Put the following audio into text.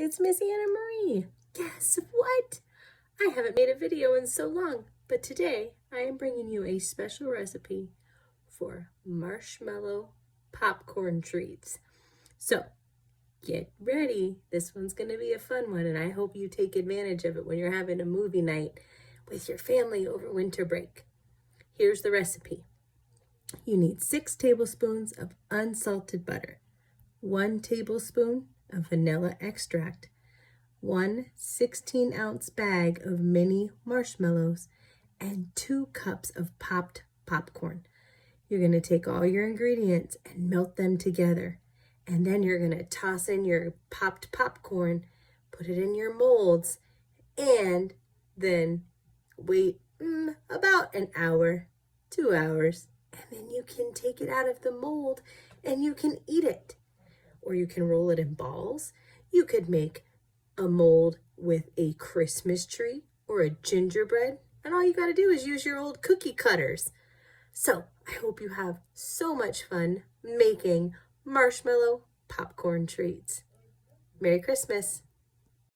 it's Miss Anna Marie. Guess what? I haven't made a video in so long, but today I am bringing you a special recipe for marshmallow popcorn treats. So get ready. This one's going to be a fun one, and I hope you take advantage of it when you're having a movie night with your family over winter break. Here's the recipe. You need 6 tablespoons of unsalted butter, 1 tablespoon of vanilla extract, 1 16-ounce bag of mini marshmallows, and 2 cups of popped popcorn. You're going to take all your ingredients and melt them together. And then you're going to toss in your popped popcorn, put it in your molds, and then wait about an hour, 2 hours. And then you can take it out of the mold and you can eat it. Or you can roll it in balls. You could make a mold with a Christmas tree or a gingerbread. And all you got to do is use your old cookie cutters. So I hope you have so much fun making marshmallow popcorn treats. Merry Christmas.